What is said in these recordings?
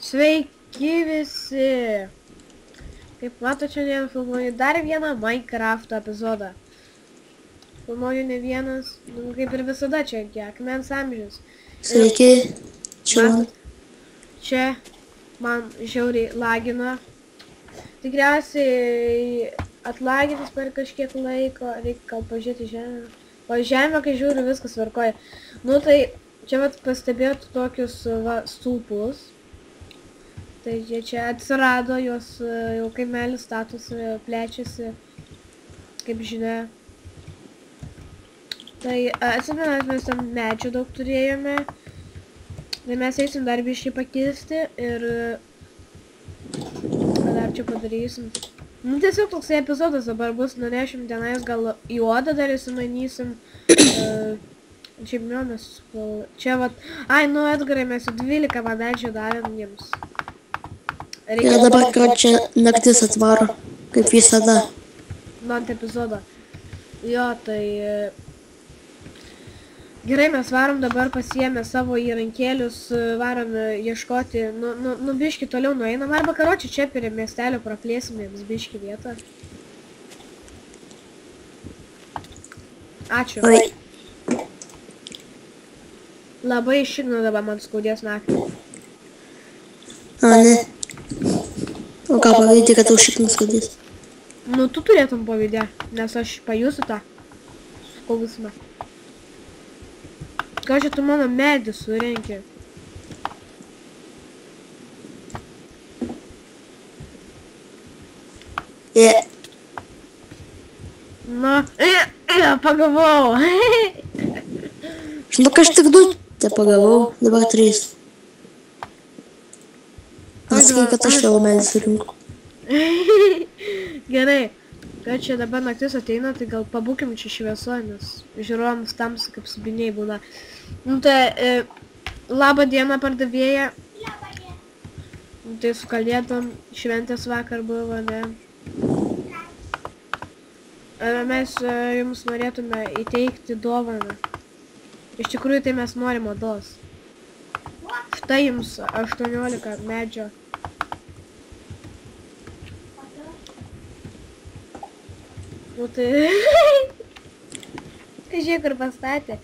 Sveiki visi! Kaip matote, šiandien filmuoju dar vieną Minecraft epizodą. Filmuoju ne vienas, kaip ir visada čia, akmens amžius. Sveiki, Matot, čia man žiauriai lagina. Tikriausiai atlagintis per kažkiek laiko, reikia gal pažiūrėti žemę. O žemę, kai žiūriu, viskas tvarkoja. Nu tai, čia vat pastebėtų tokius stulpus. Tai jie čia atsirado, jos jau kaimelis statosi, plečiasi, kaip žinia. Tai atsimenat, mes ten medžių daug turėjome. Tai mes eisim dar biškį pakeisti ir dar čia padarysim. Nu tiesiog toksai epizodas dabar bus, nunešim tenais gal į odą dar įsimanysim. Šiaip mes, čia vat, nu Edgarai, mes jau 12 medžių davėm jiems. ir dabar čia naktis atvaro, kaip visada. Ant epizodą. Jo, tai... Gerai, mes varom dabar pasiėmę savo įrankėlius, varom ieškoti, nu biškį toliau nueinam, arba karočią čia prie miestelio praplėsim jiems biškį vietą. Ačiū. Oi. Labai šiknu dabar man skaudės naktį. Ne. O ką pavydė, kad tau šiknas skaudės? Nu, tu turėtum pavydė, nes aš pajusiu tą skausmą. Ką čia tu mano medį surenki? Na, pagavau. Žinok, aš tik 2 te pagavau, dabar 3. Pasakai, kad aš tavo medį surinku. Gerai, kad čia dabar naktis ateina, tai gal pabūkim čia švieso, nes žiūrovams tamsu kaip subiniai būna. Nu tai, labą dieną pardavėja. Nu tai su kalėdom, šventės vakar buvo, ne? Mes jums norėtume įteikti dovaną. Iš tikrųjų tai mes norim odos. Štai jums 18 medžio. Nu tai... Žiūrėk, kur pastatė.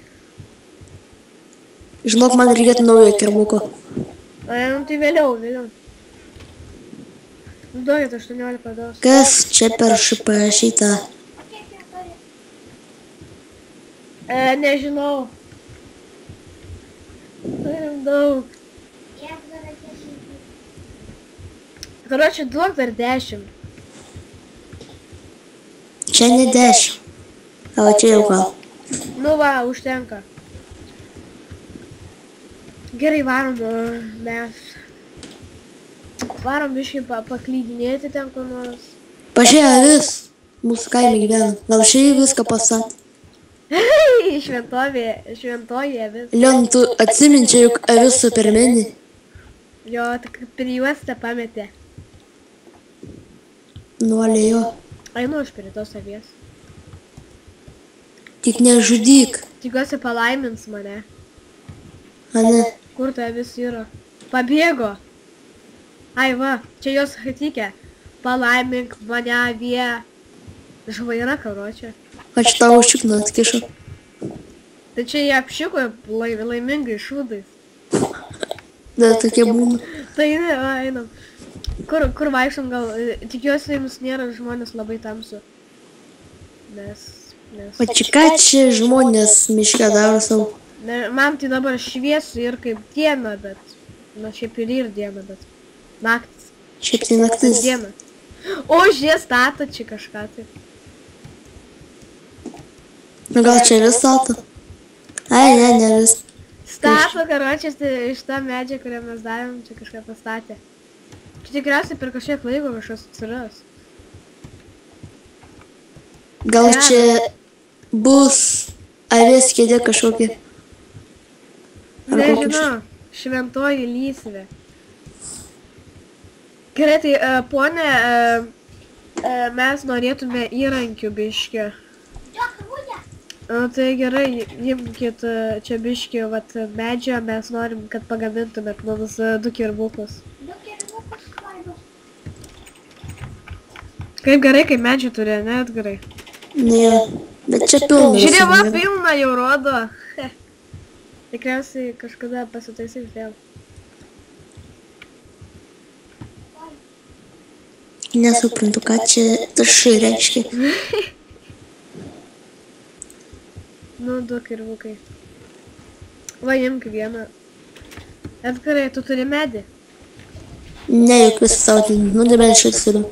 Žinok, man reikėtų naujo kermuko. Nu tai vėliau. Nu duokit 18 odos. Kas čia per šiparašyta? Nežinau. Turim daug. Karočią, duok dar 10. Čia ne 10. O čia jau gal. Nu va, užtenka. Gerai, varom mes. Varom biškai paklydinėti ten ko nors. Pažiūrėk, avis. Mūsų kaime gyvena. Gal šiai viską pasakė. Šventoji avis. Leon, tu atsiminčiai, juk avis supermenį. Jo, tik prie juostą pametė. Nuolėjo. Einu aš prie tos avies. Tik nežudyk. Tikiuosi palaimins mane. Ne. Kur ta avis yra? Pabėgo. Ai va, čia jos hatikė. Palaimink mane avie. Žvaira karočią. Aš tau šikną atkišau. Tai čia jie apšiko laimingai šūdais. Da, tokie būna. Tai ne, einam. Kur vaikštom gal, tikiuosi jums nėra žmonės labai tamsu. Nes... O čia ką čia žmonės miške daro savo? Man tai dabar šviesu ir kaip diena, bet... Na šiaip ir diena, bet... Naktis. Šiaip tai naktis. Diena. O, žie stato čia kažką tai. Nu gal čia vis stato? Ai, ne vis. Stato, karočias, tai iš tą medžią, kurią mes davėm, čia kažką pastatė. Čia tikriausiai per kažkiek laiko kažkas atsiras. Gal čia bus avies kėdė kažkokia? Nežinau, šventoji lysvė. Gerai, tai ponė, mes norėtume įrankių biškį. Tai gerai, imkit čia biškį medžio, mes norim, kad pagamintumėt mums 2 kirvukus. Kaip gerai, kai medžių turi, ne, Edgarai? Ne, bet čia pilna. Žiūrėjau, visur yra. pilna jau rodo. Tikriausiai kažkada pasitaisyk vėl. Nesuprantu, ką čia tašai reiškia. Nu, du kirvukai. Va, imk vieną. Edgarai, tu turi medį? Ne, juk visą sautį, nu nebent šitas turiu.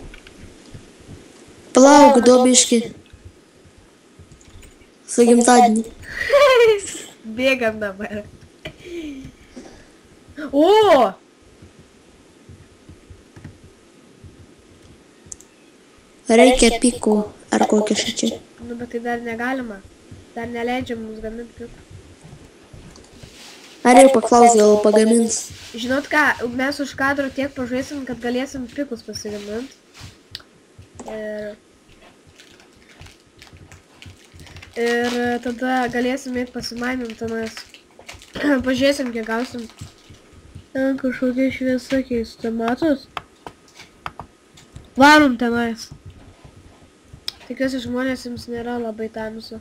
Palauk, dobiški. Su gimtadienį. Bėgam dabar. O! Reikia piko, ar kokia šičia. Nu, bet tai dar negalima. Dar neleidžia mums gaminti pikų. Ar jau paklaus, gal pagamins. Žinot ką, mes už kadro tiek pažaisim, kad galėsim pikus pasigaminti. Ir tada galėsim eit pasimaininti tenais. Pažiūrėsim, kiek gausim. Ten kažkokia šviesa keista, matot? Varom tenais. Tikiuosi žmonės jums nėra labai tamsu.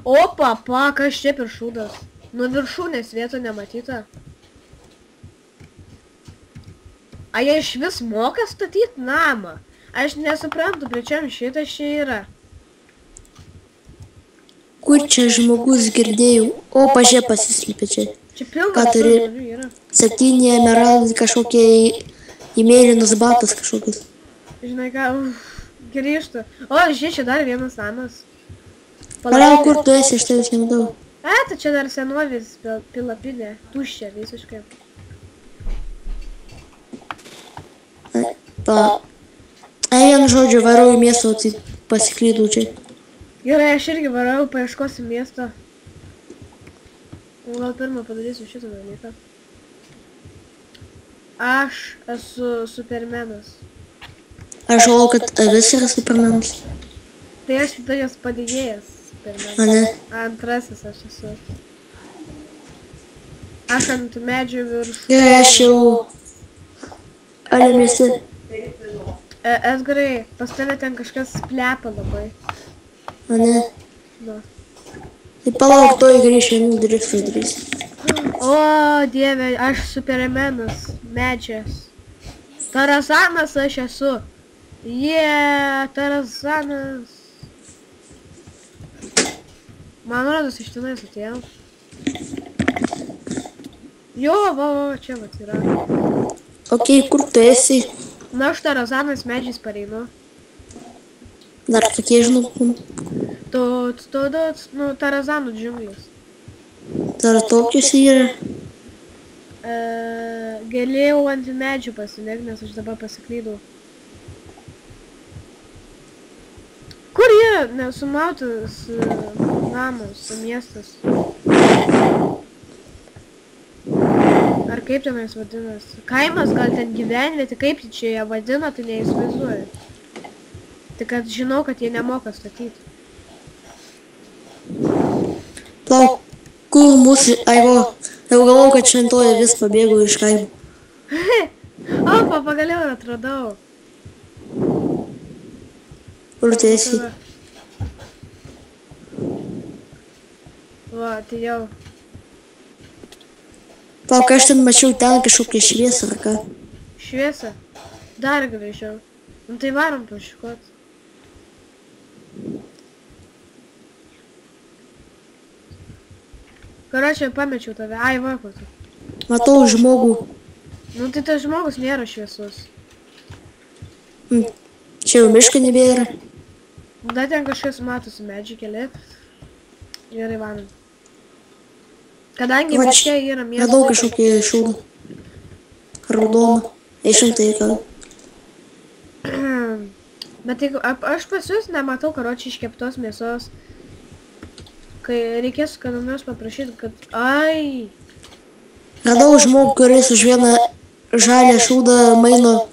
Opa, kas čia per šūdas? Nuo viršūnės vietų nematyta. A jie iš vis moka statyti namą? Aš nesuprantu, prie čia šitas čia yra. Kur čia žmogus girdėjau? O, pažė pasislėpė čia. Čia pilna Ką turi? žmonių yra. 7 emeraldai kažkokie į mėlynus batus kažkokius. Žinai ką, grįžtu. O, žiūrėk, čia dar vienas namas. Palauk, kur tu esi, aš tavęs nematau. Tai čia dar senovis pilapinė, tuščia visiškai. Vienu žodžiu, varau į miestą, tai pasiklydau čia. Gerai, aš irgi varau, paieškosiu miesto. Gal pirmą padarysiu šitą dalyką. Aš esu Supermenas. Aš žinau, kad avis yra Supermenas. Tai aš tada jos padėjėjas Supermenas. O ne? Antrasis aš esu. Aš ant medžių viršų. Gerai, aš jau... Ale mieste. Edgarai, pas tave ten kažkas plepa labai. O ne? Nu. Tai palauk, to įgrįšiu, vienų darysiu darysiu. O, dieve, aš Supermenas, medžias. Tarazanas aš esu. Tarazanas. Man rodos iš tenais atėjau. Jo, va, čia vat yra. Okei, kur tu esi? Na, aš Tarazanas medžiais pareinu. Dar tokie žinau. Nu, Tarazanų džiunglis. Dar tokius yra. Galėjau ant medžių pasilikti, nes aš dabar pasiklydau. Kur yra nesumautas namas, miestas? Ar kaip tenais vadinasi? Kaimas gal ten gyvenvietė, kaip čia jie vadina, tai neįsivaizduoju. Tik kad žinau, kad jie nemoka statyti. Plauk, kur mūsų... Aivo, jau galvau, kad šventoje vis pabėgau iš kaimo. Opa, pagaliau atradau. Kur tu esi? Va, tai jau. Plauk, aš ten mačiau ten kažkokią šviesą, ar ką? Šviesą? Dar greičiau. Nu tai varom pašikot. Karočią, pamečiau tave. Ai, va, kur tu. Matau žmogų. Nu tai tas žmogus nėra šviesus. Čia jau miško nebėra. Dar ten kažkas matosi medžiai keli. Gerai, varom. Kadangi miške yra miestas. Radau kažkokį šūdą. Raudoną. Išimtai ką. Bet jeigu aš pas jūs nematau, karočią, iškeptos mėsos. Kai reikės kada nors paprašyti, kad... Ai! Radau žmogų, kuris už vieną žalią šūdą maino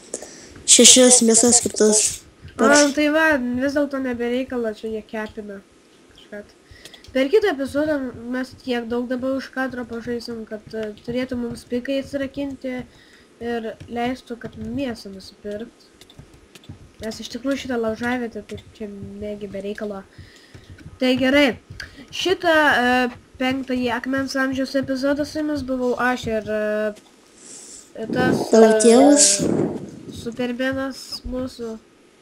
6 mėsas keptas. Tai va, vis dėlto nebereikalo, čia jie kepina. Kažką. Per kitą epizodą mes tiek daug dabar už kadro pažaisim, kad turėtų mums pikai atsirakinti ir leistų, kad mėsą nusipirkt. Nes iš tikrųjų šitą laužavietę, tai čia negi be reikalo. Tai gerai. Šitą 5-ąjį akmens amžiaus epizodą su jumis buvau aš ir tas Tavo tėvas? Supermenas mūsų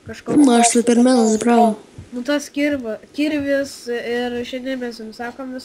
kažkoks. Na, aš Supermenas, bravo. Nu tas kirvis ir šiandien mes jums sakom viso